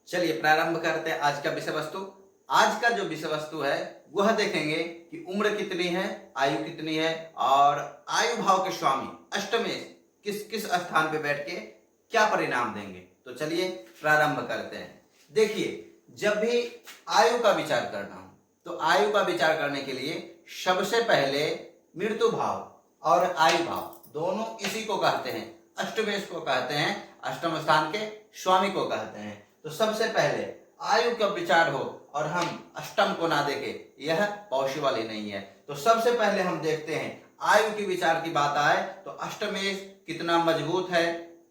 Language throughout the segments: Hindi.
चलिए प्रारंभ करते हैं आज का विषय वस्तु। आज का जो विषय वस्तु है वह देखेंगे कि उम्र कितनी है, आयु कितनी है और आयु भाव के स्वामी अष्टमेश किस किस स्थान पे बैठ के क्या परिणाम देंगे। तो चलिए प्रारंभ करते हैं। देखिए, जब भी आयु का विचार करना हो तो आयु का विचार करने के लिए सबसे पहले मृत्यु भाव और आयु भाव दोनों इसी को कहते हैं, अष्टमेश को कहते हैं, अष्टम स्थान के स्वामी को कहते हैं। तो सबसे पहले आयु का विचार हो और हम अष्टम को ना देखें, यह पॉसिबल ही नहीं है। तो सबसे पहले हम देखते हैं आयु की विचार की बात आए तो अष्टमेश कितना मजबूत है,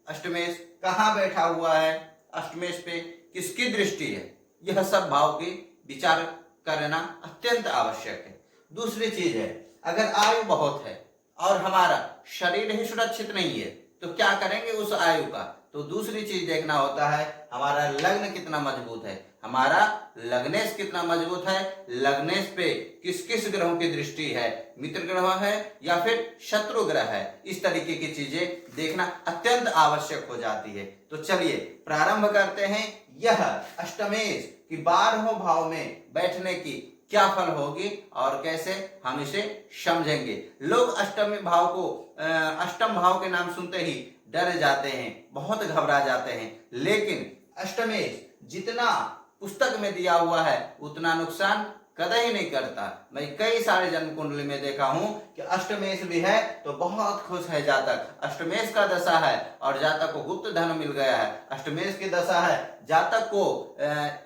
अष्टमेश कहाँ बैठा हुआ है, अष्टमेश पे किसकी दृष्टि है, यह सब भाव की विचार करना अत्यंत आवश्यक है। दूसरी चीज है, अगर आयु बहुत है और हमारा शरीर ही सुरक्षित नहीं है तो क्या करेंगे उस आयु का। तो दूसरी चीज देखना होता है हमारा लग्न कितना मजबूत है, हमारा लग्नेश कितना मजबूत है, लग्नेश पे किस किस ग्रहों की दृष्टि है, मित्र ग्रह है या फिर शत्रु ग्रह है, इस तरीके की चीजें देखना अत्यंत आवश्यक हो जाती है। तो चलिए प्रारंभ करते हैं, यह अष्टमेश की 12वें भाव में बैठने की क्या फल होगी और कैसे हम इसे समझेंगे। लोग अष्टम भाव के नाम सुनते ही डर जाते हैं, बहुत घबरा जाते हैं, लेकिन अष्टमेश जितना पुस्तक में दिया हुआ है उतना नुकसान कतई नहीं करता। मैं कई सारे जन्म कुंडली में देखा हूं कि अष्टमेश भी है तो बहुत खुश है जातक, अष्टमेश का दशा है और जातक को गुप्त धन मिल गया है, अष्टमेश की दशा है जातक को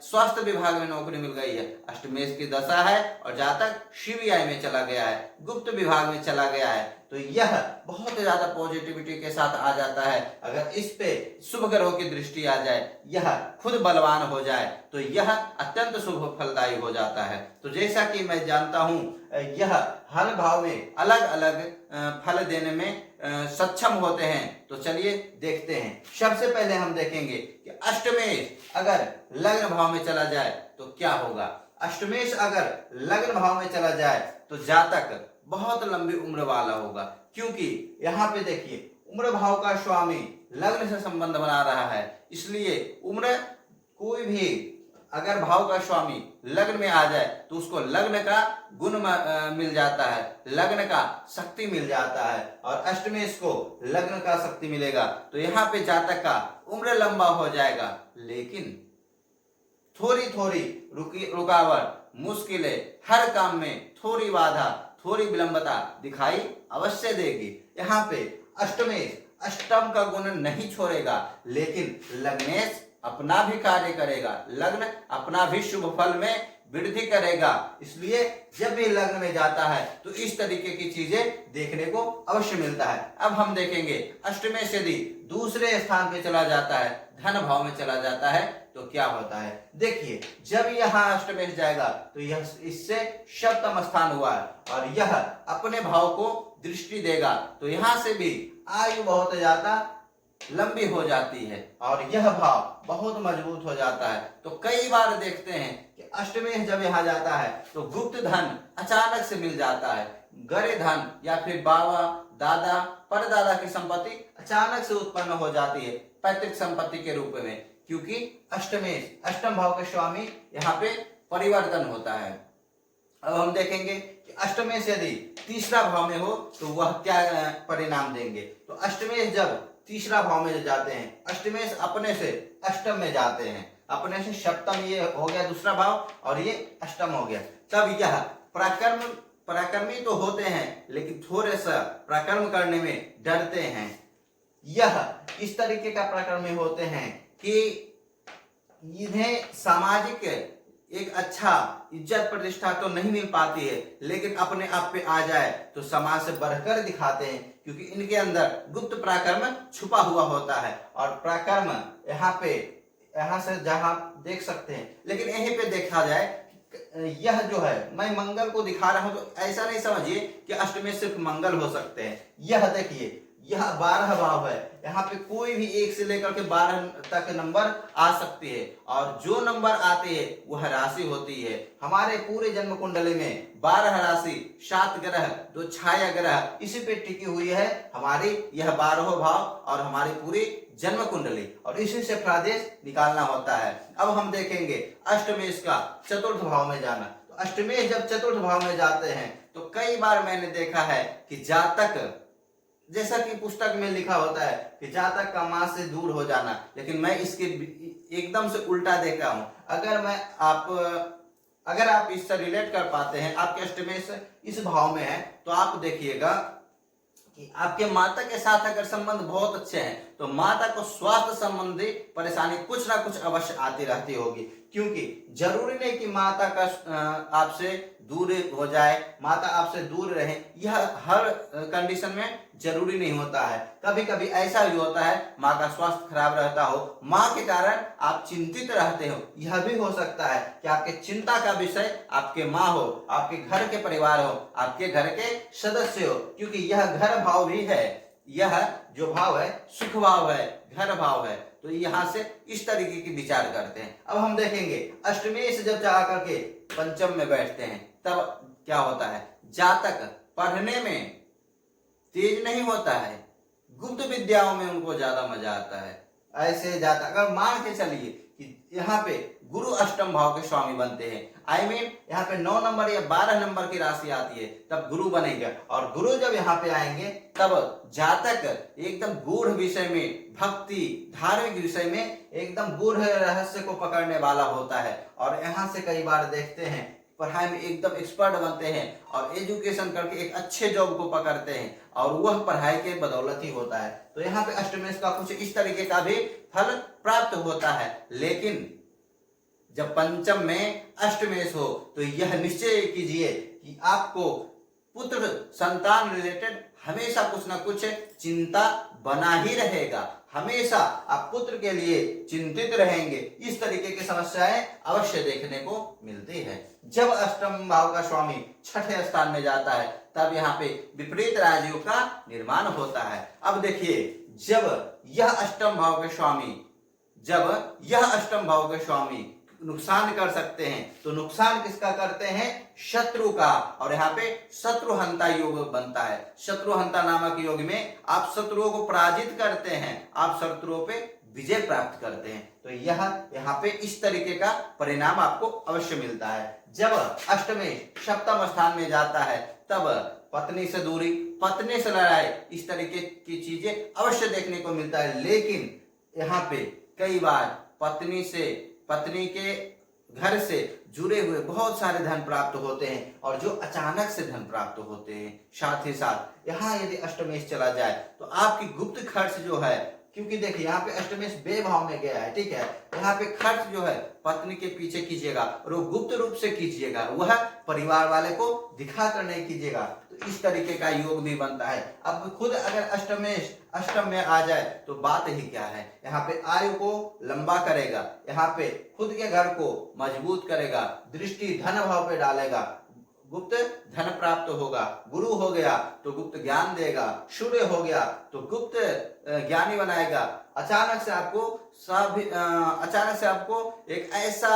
स्वास्थ्य विभाग में नौकरी मिल गई है, अष्टमेश की दशा है और जातक सीबीआई में चला गया है, गुप्त विभाग में चला गया है। तो यह बहुत ज्यादा पॉजिटिविटी के साथ आ जाता है। अगर इस पे शुभ ग्रहों की दृष्टि आ जाए, यह खुद बलवान हो जाए तो यह अत्यंत शुभ फलदायी हो जाता है। तो जैसा कि मैं जानता हूं यह हर भाव में अलग अलग फल देने में सक्षम होते हैं। तो चलिए देखते हैं। सबसे पहले हम देखेंगे कि अष्टमेश अगर लग्न भाव में चला जाए तो क्या होगा। अष्टमेश अगर लग्न भाव में चला जाए तो जातक बहुत लंबी उम्र वाला होगा, क्योंकि यहाँ पे देखिए उम्र भाव का स्वामी लग्न से संबंध बना रहा है, इसलिए उम्र कोई भी अगर भाव का स्वामी लग्न में आ जाए तो उसको लग्न का गुण मिल जाता है, लग्न का शक्ति मिल जाता है और अष्टमेश को लग्न का शक्ति मिलेगा। तो यहाँ पे जातक का उम्र लंबा हो जाएगा, लेकिन थोड़ी थोड़ी रुकावट, मुश्किलें, हर काम में थोड़ी बाधा, थोड़ी विलंबता दिखाई अवश्य देगी। यहाँ पे अष्टमेश अष्टम का गुण नहीं छोड़ेगा, लेकिन लग्नेश अपना भी कार्य करेगा, लग्न अपना भी शुभ फल में वृद्धि करेगा। इसलिए जब भी लग्न में जाता है तो इस तरीके की चीजें देखने को अवश्य मिलता है। अब हम देखेंगे अष्टमेश यदि दूसरे स्थान पे चला जाता है, धन भाव में चला जाता है तो क्या होता है। देखिए, जब यहाँ अष्टमेश जाएगा तो यह इससे सप्तम स्थान हुआ है और यह अपने भाव को दृष्टि देगा, तो यहाँ से भी आयु बहुत ज्यादा लंबी हो जाती है और यह भाव बहुत मजबूत हो जाता है। तो कई बार देखते हैं कि अष्टमेश जब यहाँ जाता है तो गुप्त धन अचानक से मिल जाता है, गरे धन या फिर बाबा दादा परदादा की संपत्ति अचानक से उत्पन्न हो जाती है पैतृक संपत्ति के रूप में, क्योंकि अष्टमेश अष्टम भाव के स्वामी यहाँ पे परिवर्तन होता है। अब हम देखेंगे कि अष्टमेश यदि तीसरा भाव में हो तो वह क्या परिणाम देंगे। तो अष्टमेश जब तीसरा भाव में जाते हैं, अष्टमेश अपने से अष्टम में जाते हैं, अपने से सप्तम ये हो गया दूसरा भाव और ये अष्टम हो गया, तब यह पराक्रमी तो होते हैं लेकिन थोड़े सा पराक्रम करने में डरते हैं। यह इस तरीके का पराक्रमी होते हैं कि इन्हें सामाजिक एक अच्छा इज्जत प्रतिष्ठा तो नहीं मिल पाती है, लेकिन अपने आप पे आ जाए तो समाज से बढ़कर दिखाते हैं, क्योंकि इनके अंदर गुप्त पराक्रम छुपा हुआ होता है। और पराक्रम यहाँ से जहाँ देख सकते हैं, लेकिन यहीं पे देखा जाए यह जो है मैं मंगल को दिखा रहा हूं तो ऐसा नहीं समझिए कि अष्टमेश सिर्फ मंगल हो सकते हैं। यह देखिए यह 12 भाव है, यहाँ पे कोई भी 1 से लेकर के 12 तक नंबर आ सकती है और जो नंबर आते हैं वह राशि होती है। हमारे पूरे जन्म कुंडली में 12 राशि, 7 ग्रह, 2 छाया ग्रह इसी पे टिकी हुई है हमारी यह 12 भाव और हमारी पूरी जन्म कुंडली और इसी से प्रादेश निकालना होता है। अब हम देखेंगे अष्टमेश का चतुर्थ भाव में जाना। तो अष्टमेश जब चतुर्थ भाव में जाते हैं तो कई बार मैंने देखा है कि जातक, जैसा कि पुस्तक में लिखा होता है कि जातक का मां से दूर हो जाना, लेकिन मैं इसके एकदम से उल्टा देखा हूं। अगर आप इससे रिलेट कर पाते हैं, आपके अष्टमेश इस भाव में है, तो आप देखिएगा कि आपके माता के साथ अगर संबंध बहुत अच्छे हैं तो माता को स्वास्थ्य संबंधी परेशानी कुछ ना कुछ अवश्य आती रहती होगी, क्योंकि जरूरी नहीं कि माता का आपसे दूर हो जाए, माता आपसे दूर रहे, यह हर कंडीशन में जरूरी नहीं होता है। कभी कभी ऐसा भी होता है माँ का स्वास्थ्य खराब रहता हो, माँ के कारण आप चिंतित रहते हो, यह भी हो सकता है कि आपके चिंता का विषय आपके माँ हो, आपके घर के परिवार हो, आपके घर के सदस्य हो, क्योंकि यह घर भाव भी है। यह जो भाव है सुख भाव है, घर भाव है। तो यहाँ से इस तरीके की विचार करते हैं। अब हम देखेंगे अष्टमेश जब जा करके पंचम में बैठते हैं तब क्या होता है। जातक पढ़ने में तेज नहीं होता है, गुप्त विद्याओं में उनको ज्यादा मजा आता है। ऐसे जातक अगर मान के चलिए कि यहाँ पे गुरु अष्टम भाव के स्वामी बनते हैं, यहाँ पे 9 नंबर या 12 नंबर की राशि आती है, तब गुरु बनेगा। और गुरु जब यहाँ पे आएंगे तब जातक एकदम गूढ़ विषय में, भक्ति धार्मिक विषय में एकदम गूढ़ रहस्य को पकड़ने वाला होता है। और यहाँ से कई बार देखते हैं पढ़ाई में एकदम एक्सपर्ट बनते हैं और एजुकेशन करके एक अच्छे जॉब को पकड़ते हैं, और वह पढ़ाई के बदौलत ही होता है। तो यहाँ पे अष्टमेश का कुछ इस तरीके का भी फल प्राप्त होता है। लेकिन जब पंचम में अष्टमेश हो तो यह निश्चय कीजिए कि आपको पुत्र संतान रिलेटेड हमेशा कुछ ना कुछ चिंता बना ही रहेगा, हमेशा आप पुत्र के लिए चिंतित रहेंगे। इस तरीके की समस्याएं अवश्य देखने को मिलती है। जब अष्टम भाव का स्वामी छठे स्थान में जाता है तब यहाँ पे विपरीत राजयोग का निर्माण होता है। अब देखिए जब यह अष्टम भाव के स्वामी नुकसान कर सकते हैं, तो नुकसान किसका करते हैं, शत्रु का। और यहाँ पे शत्रुहंता योग बनता है। शत्रुहंता नामक योग में आप शत्रुओं को पराजित करते हैं, आप शत्रुओं पे विजय प्राप्त करते हैं। तो यह यहाँ पे इस तरीके का परिणाम आपको अवश्य मिलता है। जब अष्टमेश सप्तम स्थान में जाता है तब पत्नी से दूरी, पत्नी से लड़ाई, इस तरीके की चीजें अवश्य देखने को मिलता है। लेकिन यहाँ पे कई बार पत्नी के घर से जुड़े हुए बहुत सारे धन प्राप्त होते हैं, और जो अचानक से धन प्राप्त होते हैं। साथ ही साथ यहाँ यदि अष्टमेश चला जाए तो आपकी गुप्त खर्च जो है, क्योंकि देखिए यहाँ पे अष्टमेश बे भाव में गया है, ठीक है, यहाँ पे खर्च जो है पत्नी के पीछे कीजिएगा और वो गुप्त रूप से कीजिएगा, वह परिवार वाले को दिखा कर नहीं कीजिएगा। तो इस तरीके का योग भी बनता है। अब खुद अगर अष्टमेश अष्टम में आ जाए तो बात ही क्या है, यहाँ पे आयु को लंबा करेगा, यहाँ पे खुद के घर को मजबूत करेगा, दृष्टि धन भाव पे डालेगा, गुप्त धन प्राप्त होगा, गुरु हो गया तो गुप्त ज्ञान देगा, सूर्य हो गया तो गुप्त ज्ञानी बनाएगा। अचानक से आपको एक ऐसा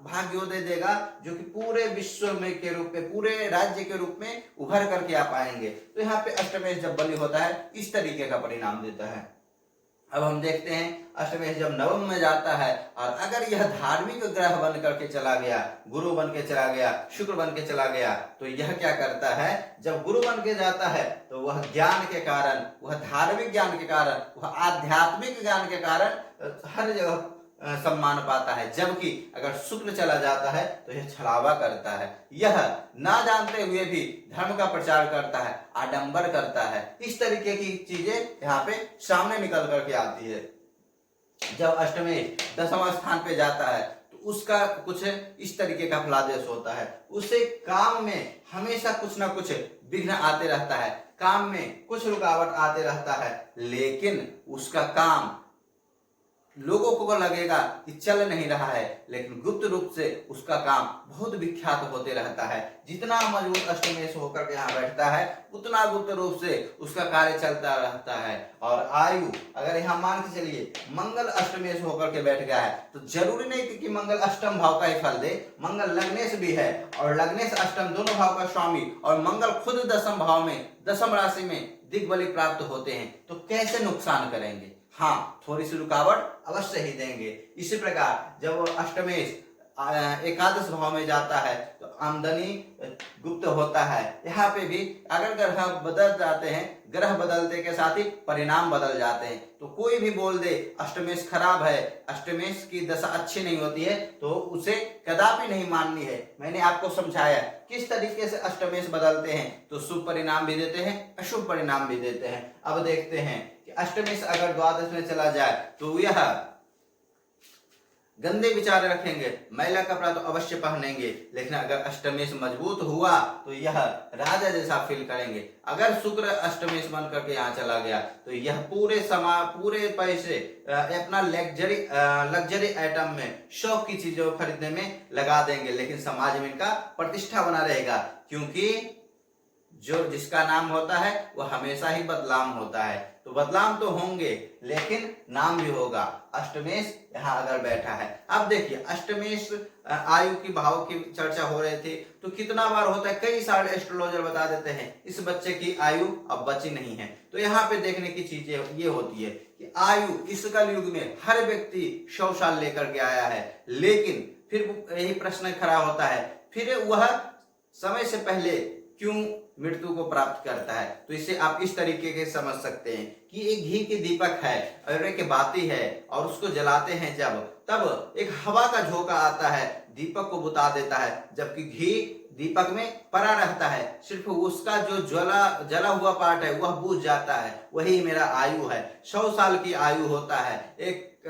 भाग्योदय देगा जो कि पूरे विश्व में के रूप में, पूरे राज्य के रूप में उभर करके आप आएंगे। तो यहाँ पे अष्टमेश जब बलि होता है इस तरीके का परिणाम देता है। अब हम देखते हैं अष्टमेश जब नवम में जाता है और अगर यह धार्मिक ग्रह बन करके चला गया, गुरु बन के चला गया, शुक्र बन के चला गया, तो यह क्या करता है, जब गुरु बन के जाता है तो वह ज्ञान के कारण, वह धार्मिक ज्ञान के कारण, वह आध्यात्मिक ज्ञान के कारण हर जगह सम्मान पाता है। जबकि अगर शुक्र चला जाता है तो यह छलावा करता है, यह ना जानते हुए भी धर्म का प्रचार करता है, आडंबर करता है। इस तरीके की चीजें यहाँ पे सामने निकल करके आती है। जब अष्टमेश दसवां स्थान पे जाता है तो उसका कुछ इस तरीके का फलादेश होता है, उसे काम में हमेशा कुछ ना कुछ विघ्न आते रहता है, काम में कुछ रुकावट आते रहता है, लेकिन उसका काम लोगों को लगेगा कि चल नहीं रहा है, लेकिन गुप्त रूप से उसका काम बहुत विख्यात होते रहता है। जितना मजबूत अष्टमेश होकर के यहाँ बैठता है उतना गुप्त रूप से उसका कार्य चलता रहता है। और आयु अगर यहाँ मान के चलिए मंगल अष्टमेश होकर के बैठ गया है तो जरूरी नहीं कि मंगल अष्टम भाव का ही फल दे, मंगल लग्नेश भी है और लग्नेश अष्टम दोनों भाव का स्वामी, और मंगल खुद दसम भाव में, दसम राशि में दिग्बली प्राप्त होते हैं। तो कैसे नुकसान करेंगे, हाँ, थोड़ी सी रुकावट अवश्य ही देंगे। इसी प्रकार जब अष्टमेश एकादश भाव में जाता है तो आमदनी गुप्त होता है। यहाँ पे भी अगर ग्रह बदल जाते हैं, ग्रह बदलते के साथ ही परिणाम बदल जाते हैं। तो कोई भी बोल दे अष्टमेश खराब है, अष्टमेश की दशा अच्छी नहीं होती है, तो उसे कदापि नहीं माननी है। मैंने आपको समझाया किस तरीके से अष्टमेश बदलते हैं, तो शुभ परिणाम भी देते हैं, अशुभ परिणाम भी देते हैं। अब देखते हैं कि अष्टमेश अगर द्वादश में चला जाए तो यह गंदे विचार रखेंगे, मैला कपड़ा तो अवश्य पहनेंगे, लेकिन अगर अष्टमेश मजबूत हुआ तो यह राजा जैसा फील करेंगे। अगर शुक्र अष्टमेश बन करके यहाँ चला गया तो यह पूरे पैसे अपना लग्जरी आइटम में, शौक की चीजों खरीदने में लगा देंगे, लेकिन समाज में इनका प्रतिष्ठा बना रहेगा, क्योंकि जो जिसका नाम होता है वह हमेशा ही बदनाम होता है। तो बदनाम तो होंगे लेकिन नाम भी होगा। अष्टमेश यहाँ अगर बैठा है, अब देखिए अष्टमेश आयु की भाव की चर्चा हो रही थी, तो कितना बार होता है, कई सारे एस्ट्रोलॉजर बता देते हैं इस बच्चे की आयु अब बची नहीं है। तो यहाँ पे देखने की चीजें ये होती है कि आयु इस कलयुग में हर व्यक्ति 100 साल लेकर के आया है, लेकिन फिर यही प्रश्न खड़ा होता है, फिर वह समय से पहले क्यों मृत्यु को प्राप्त करता है। तो इसे आप इस तरीके के समझ सकते हैं कि एक घी की दीपक है और एक बाती है, और उसको जलाते हैं जब, तब एक हवा का झोंका आता है, दीपक को बुता देता है, जबकि घी दीपक में पड़ा रहता है, सिर्फ उसका जो जला हुआ पार्ट है वह बुझ जाता है। वही मेरा आयु है, 100 साल की आयु होता है। एक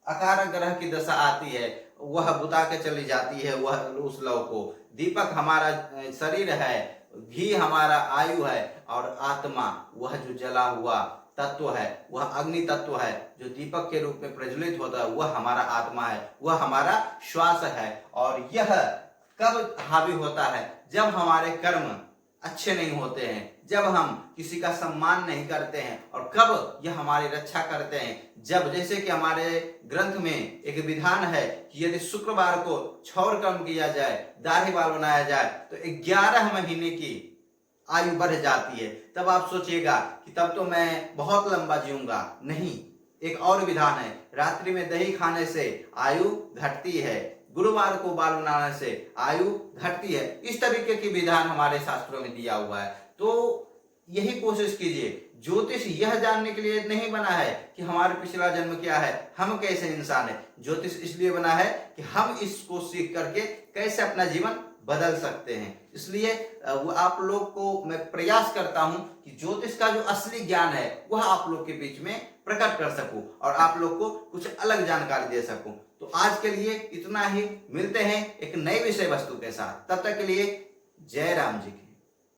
अकारक ग्रह की दशा आती है, वह बुता के चली जाती है वह उस लौ को। दीपक हमारा शरीर है, घी हमारा आयु है, और आत्मा वह जो जला हुआ तत्व है, वह अग्नि तत्व है जो दीपक के रूप में प्रज्वलित होता है, वह हमारा आत्मा है, वह हमारा श्वास है। और यह कब हावी होता है, जब हमारे कर्म अच्छे नहीं होते हैं, जब हम किसी का सम्मान नहीं करते हैं, और कब यह हमारी रक्षा करते हैं, जब जैसे कि हमारे ग्रंथ में एक विधान है कि यदि शुक्रवार को क्षौर कर्म किया जाए, दाढ़ी बाल बनाया जाए, तो 11 महीने की आयु बढ़ जाती है। तब आप सोचिएगा कि तब तो मैं बहुत लंबा जीऊंगा। नहीं, एक और विधान है, रात्रि में दही खाने से आयु घटती है, गुरुवार को बाल बनाने से आयु घटती है। इस तरीके की विधान हमारे शास्त्रों में दिया हुआ है। तो यही कोशिश कीजिए। ज्योतिष यह जानने के लिए नहीं बना है कि हमारा पिछला जन्म क्या है, हम कैसे इंसान है। ज्योतिष इसलिए बना है कि हम इसको सीख करके कैसे अपना जीवन बदल सकते हैं। इसलिए आप लोग को मैं प्रयास करता हूं कि ज्योतिष का जो असली ज्ञान है वह आप लोग के बीच में प्रकट कर सकूं और आप लोग को कुछ अलग जानकारी दे सकूं। तो आज के लिए इतना ही, मिलते हैं एक नई विषय वस्तु के साथ। तब तक के लिए जय राम जी की।